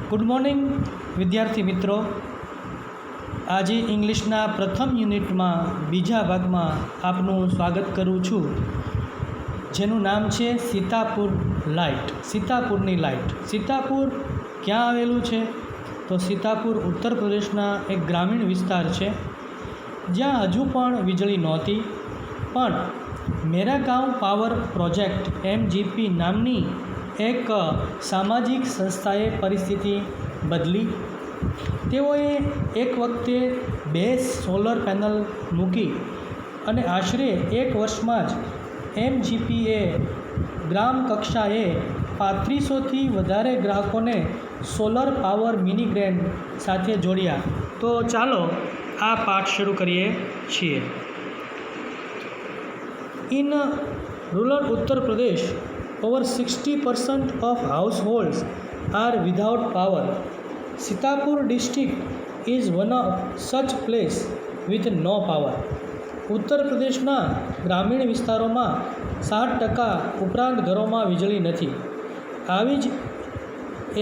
Good morning વિદ્યાર્થી મિત્રો. આજે ઇંગ્લિશના પ્રથમ યુનિટમાં બીજા ભાગમાં આપનું સ્વાગત કરું છું, જેનું નામ છે સીતાપુર લાઇટ. સીતાપુરની લાઇટ. સીતાપુર ક્યાં આવેલું છે? તો સીતાપુર ઉત્તર પ્રદેશના એક ગ્રામીણ વિસ્તાર છે, જ્યાં હજુ પણ વીજળી નહોતી, પણ મેરા ગાંવ પાવર પ્રોજેક્ટ MGP નામની એક સામાજિક સંસ્થાએ પરિસ્થિતિ બદલી. તેઓએ એક વખતે 2 સોલર પેનલ મૂકી અને આશરે 1 વર્ષમાં જ MGPએ ગ્રામ કક્ષાએ 3500થી વધારે ગ્રાહકોને સોલર પાવર મિની ગ્રેડ સાથે જોડ્યા. તો ચાલો આ પાઠ શરૂ કરીએ છીએ. In rural Uttar Pradesh, over 60% of households are without power. Sitapur district is one of such place with no power. ઉત્તર પ્રદેશના ગ્રામીણ વિસ્તારોમાં 60% ઉપરાંત ઘરોમાં વીજળી નથી. આવી જ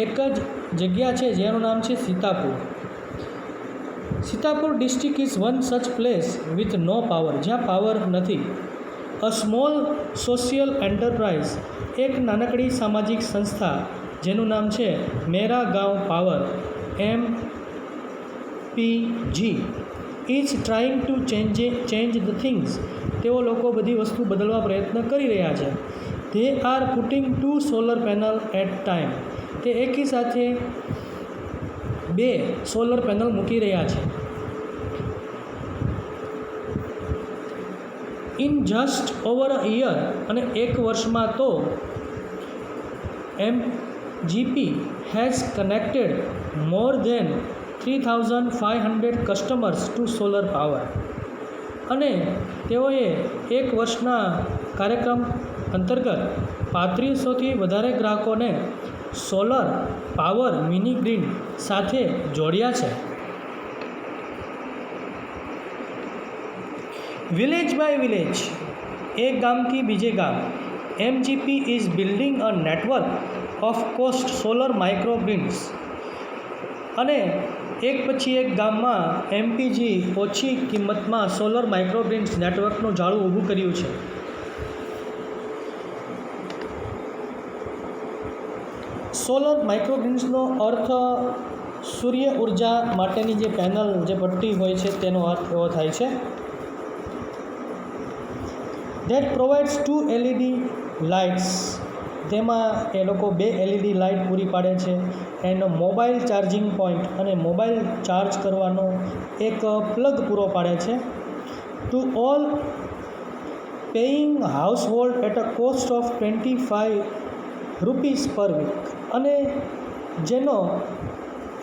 એક જ જગ્યા છે જેનું નામ છે Sitapur. Sitapur district is one such place with no power, જ્યાં પાવર નથી. અ સ્મોલ સોશિયલ એન્ટરપ્રાઇઝ, એક નાનકડી સામાજિક સંસ્થા જેનું નામ છે Mera Gaon power MPG is trying to change the things. તેઓ લોકો બધી વસ્તુ બદલવા પ્રયત્ન કરી રહ્યા છે. They are putting 2 solar panel at time. તે એકી સાથે 2 સોલર પેનલ મૂકી રહ્યા છે. In just over a year, અને 1 વર્ષમાં તો MGP has connected more than 3500 customers to solar power. અને તેઓએ 1 વર્ષના કાર્યક્રમ અંતર્ગત 3500થી વધારે ગ્રાહકોને સોલર પાવર મિની ગ્રીડ સાથે જોડ્યા છે. વિલેજ બાય વિલેજ, એક ગામથી બીજે ગામ, MGP is building a network of cost solar માઇક્રોગ્રીડ્સ. અને એક પછી એક ગામમાં MPG ઓછી કિંમતમાં સોલર માઇક્રોગ્રીડ્સ નેટવર્કનું જાળું ઊભું કર્યું છે. સોલર માઇક્રોગ્રીડ્સનો અર્થ સૂર્ય ઉર્જા માટેની જે પેનલ, જે પટ્ટી હોય છે, તેનો અર્થ એવો થાય છે. That provides 2 LED lights. તેમાં એ લોકો 2 LED લાઇટ પૂરી પાડે છે. એનો મોબાઈલ ચાર્જિંગ પોઈન્ટ, અને મોબાઈલ ચાર્જ કરવાનો એક પ્લગ પૂરો પાડે છે. To all paying household at a cost of 25 rupees per week. અને જેનો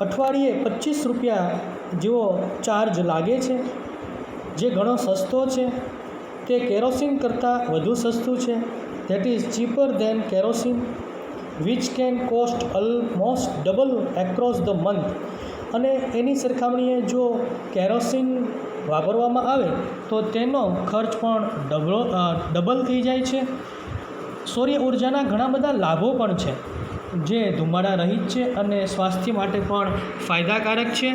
અઠવાડિયે 25 રૂપિયા જેવો ચાર્જ લાગે છે, જે ઘણો સસ્તો છે. તે કેરોસીન કરતાં વધુ સસ્તું છે. That is cheaper than kerosene, which can cost almost double across the month. અને એની સરખામણીએ જો કેરોસીન વાપરવામાં આવે તો તેનો ખર્ચ પણ ડબલ થઈ જાય છે. સૌર ઉર્જાના ઘણા બધા લાભો પણ છે, જે ધુમાડા રહિત છે અને સ્વાસ્થ્ય માટે પણ ફાયદાકારક છે.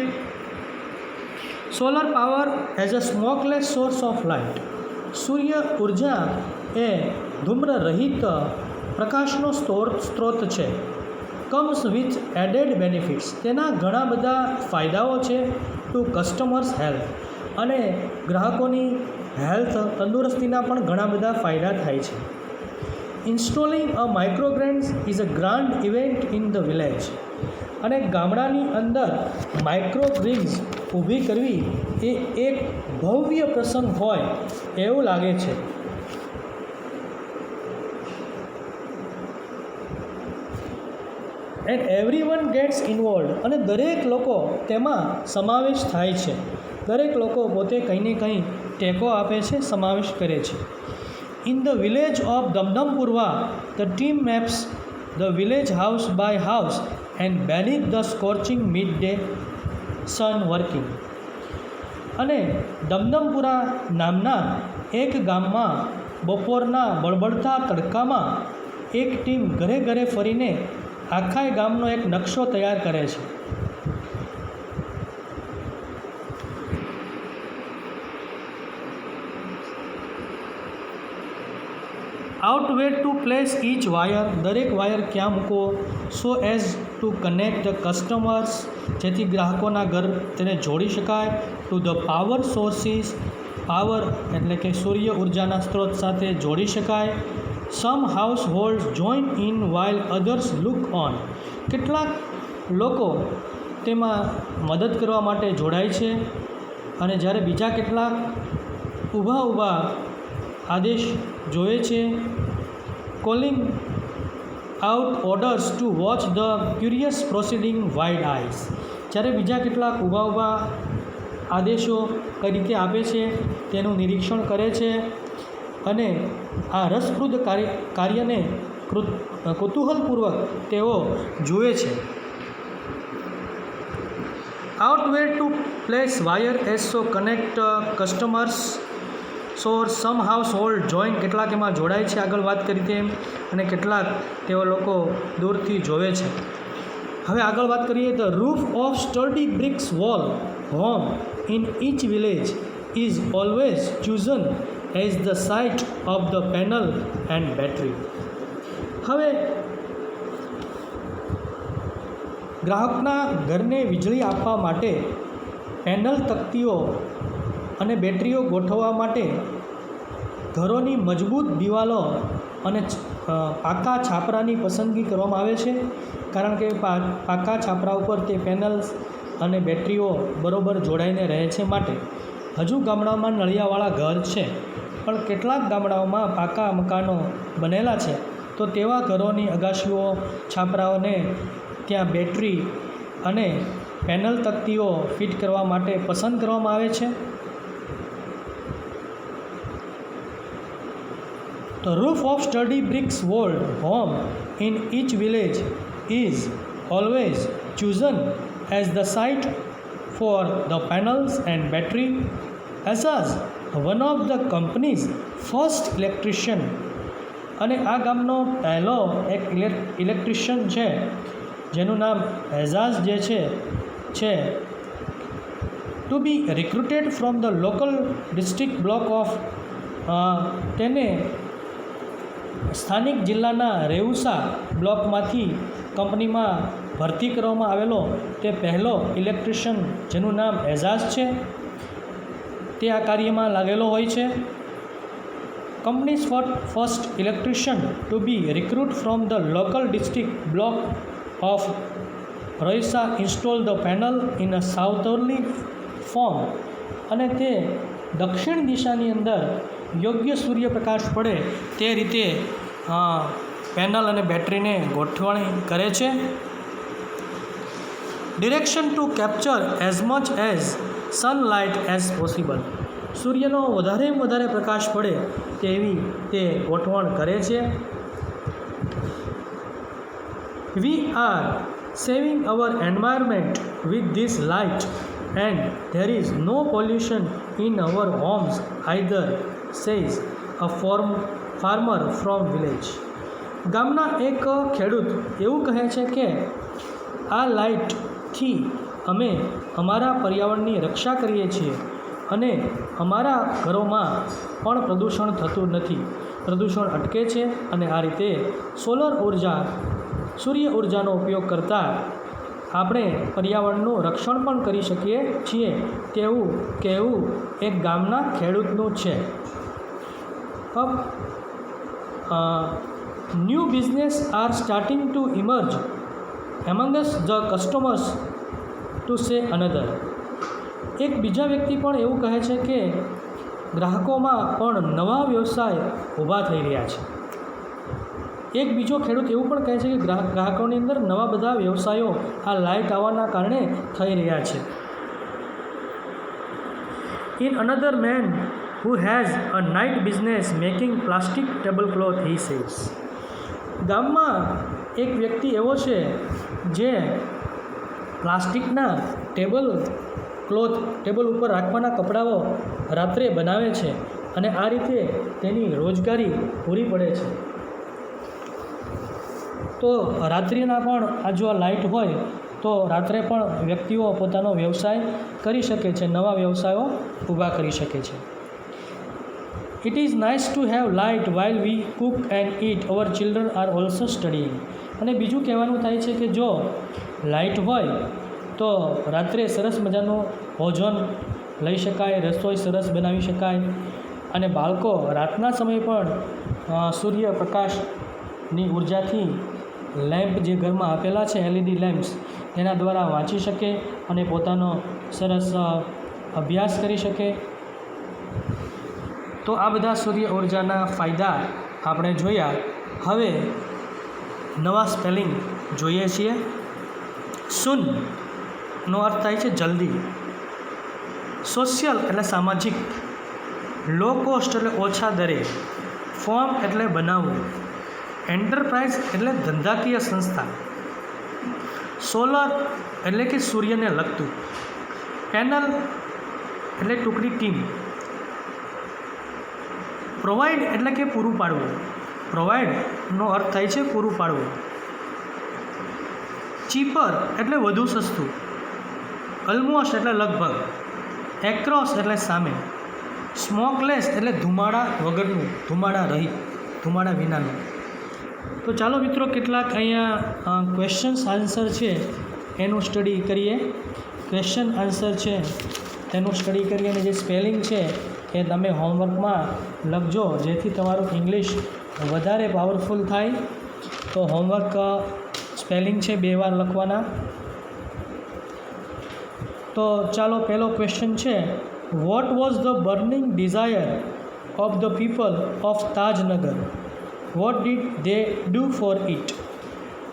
Solar power as a smokeless source of light. સૂર્ય ઉર્જા એ ધૂમ્ર રહિત પ્રકાશનો સ્ત્રોત છે. Comes with added benefits. તેના ઘણા બધા ફાયદાઓ છે. ટુ કસ્ટમર્સ હેલ્થ, અને ગ્રાહકોની હેલ્થ, તંદુરસ્તીના પણ ઘણા બધા ફાયદા થાય છે. Installing a માઇક્રોગ્રીડ્સ is a grand event in the village. અને ગામડાની અંદર માઇક્રોગ્રીડ્સ ઊભી કરવી એ એક ભવ્ય પ્રસંગ હોય એવું લાગે છે. And everyone gets involved. અને દરેક લોકો તેમાં સમાવેશ થાય છે. દરેક લોકો પોતે કંઈ ને કંઈ ટેકો આપે છે, સમાવેશ કરે છે. In the village of Damdampurwa, the team maps the village house by house and beneath the scorching midday sun working. અને દમદમપુરા નામના એક ગામમાં બપોરના બળબડતા તડકામાં એક ટીમ ઘરે ઘરે ફરીને આખા ગામનો એક નકશો તૈયાર કરે છે. Out where to place each wire, દરેક વાયર ક્યાં મૂકો, so as to connect the customers, જેથી ગ્રાહકોના ઘર તેને જોડી શકાય, to the power sources, power એટલે કે સૂર્ય ઉર્જાના સ્ત્રોત સાથે જોડી શકાય. Some household join in while others look on, કેટલાક લોકો તેમાં મદદ કરવા માટે જોડાય છે અને જ્યારે બીજા કેટલાક ઊભા આદેશ જોવે છે. Calling out orders to watch the curious proceeding wide eyes, જ્યારે બીજા કેટલાક ઊભા આદેશો કઈ રીતે આપે છે તેનું નિરીક્ષણ કરે છે અને આ રસપ્રદ કાર્યને કુતૂહલપૂર્વક તેઓ જુએ છે. Out where to place wire as so connect customers, so some household join, કેટલાક એમાં જોડાય છે આગળ વાત કરી તેમ, અને કેટલાક તેઓ લોકો દૂરથી જોવે છે. હવે આગળ વાત કરીએ તો roof of sturdy bricks wall home in each village is always chosen as the site of the panel and battery. હવે ગ્રાહકના ઘરને વીજળી આપવા માટે પેનલ, તકતીઓ અને બેટરીઓ ગોઠવવા માટે ઘરોની મજબૂત દિવાલો અને પાકા છાપરાની પસંદગી કરવામાં આવે છે, કારણ કે પાકા છાપરા ઉપર તે પેનલ્સ અને બેટરીઓ બરોબર જોડાઈને રહે છે. માટે હજુ ગામડાઓમાં નળિયાવાળા ઘર છે, પણ કેટલાક ગામડાઓમાં પાકા મકાનો બનેલા છે, તો તેવા ઘરોની અગાશીઓ, છાપરાઓને ત્યાં બેટરી અને પેનલ તકતીઓ ફિટ કરવા માટે પસંદ કરવામાં આવે છે. The roof of sturdy bricks walled home in each village is always chosen as the site for the panels and battery. Azaz, one of the company's first electrician, અને આ ગામનો પહેલો એક ઇલેક્ટ્રિશિયન છે જેનું નામ એઝાઝ જે છે to be recruited from the local district block of, તેને સ્થાનિક જિલ્લાના રેઉસા બ્લોકમાંથી કંપનીમાં ભરતી કરવામાં આવેલો તે પહેલો ઇલેક્ટ્રિશિયન જેનું નામ એઝાઝ છે, તે આ કાર્યમાં લાગેલો હોય છે. Companies first electrician to be recruit from the local district block of Roysa install the panel in a southerly form, અને તે દક્ષિણ દિશાની અંદર યોગ્ય સૂર્યપ્રકાશ પડે તે રીતે પેનલ અને બેટરીને ગોઠવણી કરે છે. Direction to capture as much as sunlight as possible, સૂર્યનો વધારે પ્રકાશ પડે તેવી તે ગોઠવણ કરે છે. We are saving our environment with this light and there is no pollution in our homes either, says a farmer from village. ગામના એક ખેડૂત એવું કહે છે કે આ લાઇટથી અમે અમારા પર્યાવરણની રક્ષા કરીએ છીએ અને અમારા ઘરોમાં પણ પ્રદૂષણ થતું નથી, પ્રદૂષણ અટકે છે, અને આ રીતે સોલર ઉર્જા, સૂર્ય ઉર્જાનો ઉપયોગ કરતાં આપણે પર્યાવરણનું રક્ષણ પણ કરી શકીએ છીએ, તેવું કહેવું એક ગામના ખેડૂતનું છે. New business are starting to emerge amongst the customers to say another. એક બીજા વ્યક્તિ પણ એવું કહે છે કે ગ્રાહકોમાં પણ નવા વ્યવસાય ઊભા થઈ રહ્યા છે. એક બીજો ખેડૂત એવું પણ કહે છે કે ગ્રાહકોની અંદર નવા બધા વ્યવસાયો આ લાઇટ આવવાના કારણે થઈ રહ્યા છે. In another man who has a night business making plastic tablecloth, he says. ગામમાં એક વ્યક્તિ એવો છે જે પ્લાસ્ટિકના ટેબલ ઉપર રાખવાના કપડાઓ રાત્રે બનાવે છે અને આ રીતે તેની રોજગારી પૂરી પડે છે. તો રાત્રિના પણ આ જો લાઇટ હોય તો રાત્રે પણ વ્યક્તિઓ પોતાનો વ્યવસાય કરી શકે છે, નવા વ્યવસાયો ઊભા કરી શકે છે. It is nice to have light while we cook and eat our children are also studying. અને બીજું કહેવાનું થાય છે કે જો લાઇટ હોય તો રાત્રે સરસ મજાનું ભોજન લઈ શકાય, રસોઈ સરસ બનાવી શકાય અને બાળકો રાતના સમયે પણ સૂર્યપ્રકાશની ઉર્જાથી લેમ્પ જે ઘરમાં આપેલા છે એલઈડી લેમ્પ્સ તેના દ્વારા વાંચી શકે અને પોતાનો સરસ અભ્યાસ કરી શકે. તો આ બધા સૂર્ય ઉર્જાના ફાયદા આપણે જોયા. હવે નવા સ્પેલિંગ જોઈએ છીએ. સૂનનો અર્થ થાય છે જલ્દી, સોશિયલ એટલે સામાજિક, લો કોસ્ટ એટલે ઓછા દરે, ફોર્મ એટલે બનાવવું, એન્ટરપ્રાઇઝ એટલે ધંધાકીય સંસ્થા, સોલર એટલે કે સૂર્યને લગતું, પેનલ એટલે ટુકડી ટીમ, પ્રોવાઈડ એટલે કે પૂરું પાડવું, પ્રોવાઈડનો અર્થ થાય છે પૂરું પાડવું, ચીપર એટલે વધુ સસ્તું, ઓલમોસ્ટ એટલે લગભગ, એક્રોસ એટલે સામે, સ્મોકલેસ એટલે ધુમાડા વગરનું, ધુમાડા રહિત, ધુમાડા વિનાનું. તો ચાલો મિત્રો કેટલાક અહીંયા ક્વેશ્ચન્સ આન્સર છે એનું સ્ટડી કરીએ. ક્વેશ્ચન આન્સર છે તેનું સ્ટડી કરીએ અને જે સ્પેલિંગ છે એ તમે હોમવર્કમાં લખજો જેથી તમારું ઇંગ્લિશ વધારે પાવરફુલ થાય. તો હોમવર્ક સ્પેલિંગ છે 2 વાર લખવાના. તો ચાલો પહેલો ક્વેશ્ચન છે, what was the burning desire of the people of Tajnagar, what did they do for it.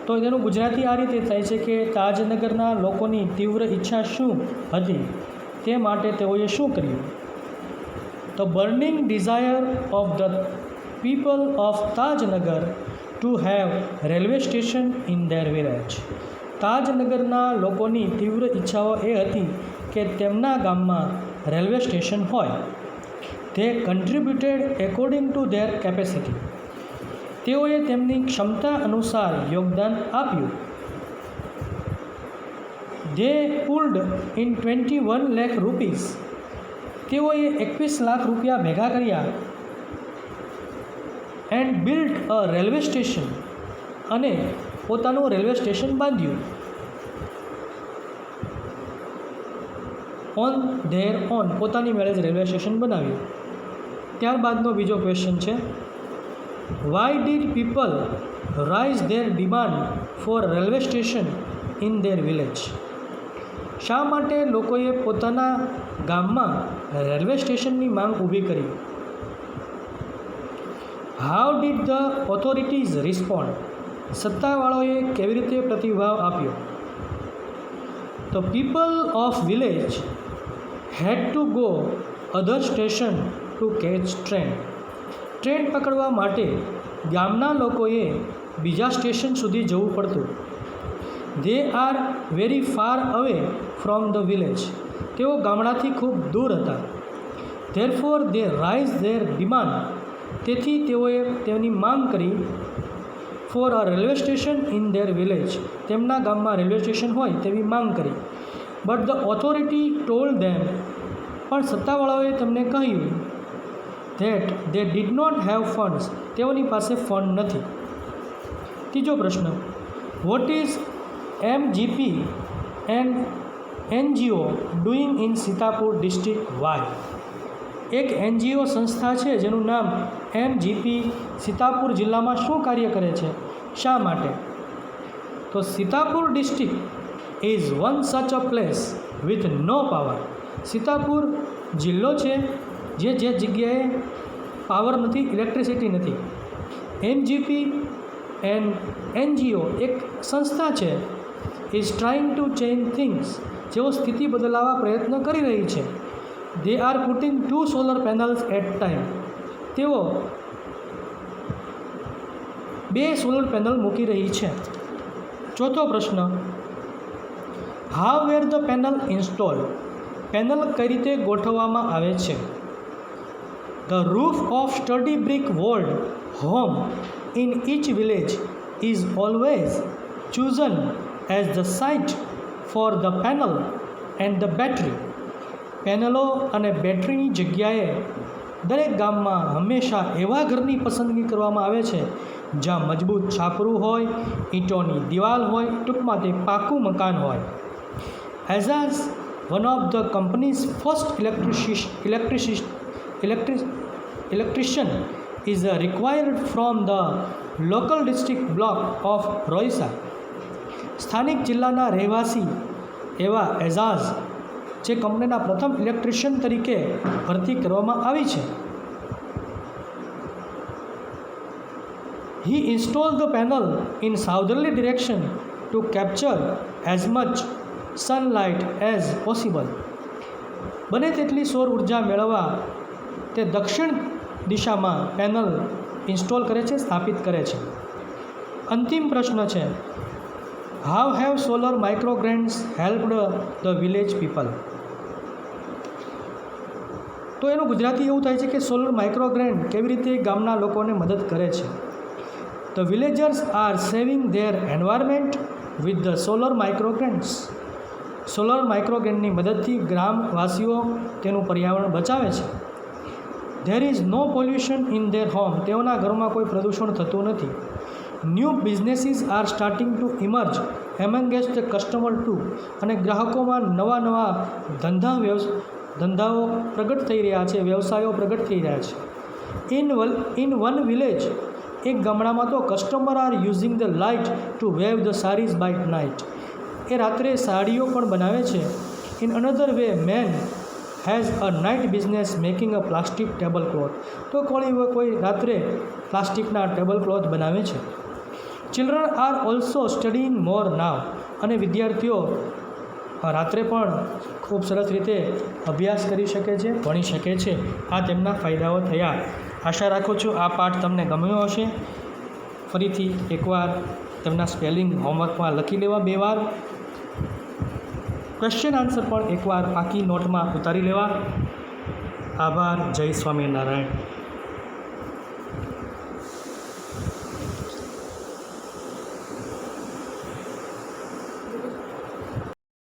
તો તેનું ગુજરાતી આ રીતે થાય છે કે તાજનગરના લોકોની તીવ્ર ઈચ્છા શું હતી તે માટે તેઓએ શું કર્યું. તો burning desire of the people of Tajnagar to have railway station in their village. તાજનગરના લોકોની તીવ્ર ઈચ્છાઓ એ હતી કે તેમના ગામમાં રેલવે સ્ટેશન હોય. તે contributed according to their capacity. તેઓએ તેમની ક્ષમતા અનુસાર યોગદાન આપ્યું. They pulled in 21 lakh rupees. તેઓએ 21 લાખ રૂપિયા ભેગા કર્યા. And built a railway station. અને પોતાનું રેલવે સ્ટેશન બાંધ્યું. On their own. પોતાની મેળે જ રેલવે સ્ટેશન બનાવ્યું. ત્યારબાદનો બીજો ક્વેશ્ચન છે, why did people raise their demand for railway station in their village. શા માટે લોકોએ પોતાના ગામમાં રેલવે સ્ટેશનની માંગ ઊભી કરી. How did the authorities respond. સત્તાવાળાઓએ કેવી રીતે પ્રતિભાવ આપ્યો. તો people of village had to go other station to catch train. Train પકડવા માટે ગામના લોકોએ બીજા સ્ટેશન સુધી જવું પડતું. They are very far away from the village. તેઓ ગામડાથી ખૂબ દૂર હતા. Therefore they raise their demand. તેથી તેઓએ તેમની માંગ કરી for a railway station in their village. તેમના ગામમાં રેલવે સ્ટેશન હોય તેવી માંગ કરી. But the authority told them. પણ સત્તાવાળાઓએ તેમને કહ્યું that they did not have funds. તેઓની પાસે ફંડ નથી. ત્રીજો પ્રશ્ન, what is MGP and NGO doing in Sitapur district why. એક એનજીઓ સંસ્થા છે જેનું નામ એમજીપી સીતાપુર જિલ્લામાં શું કાર્ય કરે છે, શા માટે. તો Sitapur district is one such a place with no power. Sitapur જિલ્લો છે જે જગ્યાએ પાવર નથી, ઇલેક્ટ્રિસિટી નથી. એમજીપી એન્ડ એનજીઓ એક સંસ્થા છે. Is trying to change things. જેઓ સ્થિતિ બદલાવવા પ્રયત્ન કરી રહી છે. They are putting 2 solar panels at time. તેઓ 2 સોલર પેનલ મૂકી રહી છે. ચોથો પ્રશ્ન, how were the panel installed. Panel કઈ રીતે ગોઠવવામાં આવે છે. The roof of sturdy brick walled home in each village is always chosen as the site for the panel and the battery. પેનલો અને બેટરીની જગ્યાએ દરેક ગામમાં હંમેશા એવા ઘરની પસંદગી કરવામાં આવે છે જ્યાં મજબૂત છાપરું હોય, ઈંટોની દિવાલ હોય, ટૂંકમાં તે પાકું મકાન હોય. Ejaz one of the company's first electrician is required from the local district block of Roisa. સ્થાનિક જિલ્લાના રહેવાસી એવા એઝાઝ જે કંપનીના પ્રથમ ઇલેક્ટ્રિશિયન તરીકે ભરતી કરવામાં આવી છે. He installed the panel in southerly direction to capture as much sunlight as possible. બને તેટલી સૌર ઉર્જા મેળવવા તે દક્ષિણ દિશામાં પેનલ ઇન્સ્ટોલ કરે છે, સ્થાપિત કરે છે. અંતિમ પ્રશ્ન છે, how have solar microgrids helped the village people? તો એનું ગુજરાતી એવું થાય છે કે સોલર માઇક્રોગ્રેન્ડ કેવી રીતે ગામના લોકોને મદદ કરે છે. The villagers are saving their environment with the solar microgrids. Solar માઇક્રોગ્રેન્ડની મદદથી ગ્રામવાસીઓ તેનું પર્યાવરણ બચાવે છે. There is no pollution in their home. તેઓના ઘરમાં કોઈ પ્રદૂષણ થતું નથી. New businesses are starting to emerge amongst the customer too. અને ગ્રાહકોમાં નવા ધંધાઓ પ્રગટ થઈ રહ્યા છે, વ્યવસાયો પ્રગટ થઈ રહ્યા છે. ઇન વન વિલેજ, એક ગામડામાં તો customer are using the light to weave the saris by night. એ રાત્રે સાડીઓ પણ બનાવે છે. In another way man has a night business making a plastic tablecloth. તો કોઈ રાત્રે પ્લાસ્ટિકના ટેબલ ક્લોથ બનાવે છે. Children are also studying more now. અને વિદ્યાર્થીઓ રાત્રે પણ ખૂબ સરસ રીતે અભ્યાસ કરી શકે છે, ભણી શકે છે. આ તેમના ફાયદાઓ થયા. આશા રાખું છું આ પાઠ તમને ગમ્યો હશે. ફરીથી એકવાર તેમના સ્પેલિંગ હોમવર્કમાં લખી લેવા 2 વાર. ક્વેશ્ચન આન્સર પણ એકવાર પાકી નોટમાં ઉતારી લેવા. આભાર. જય સ્વામિનારાયણ.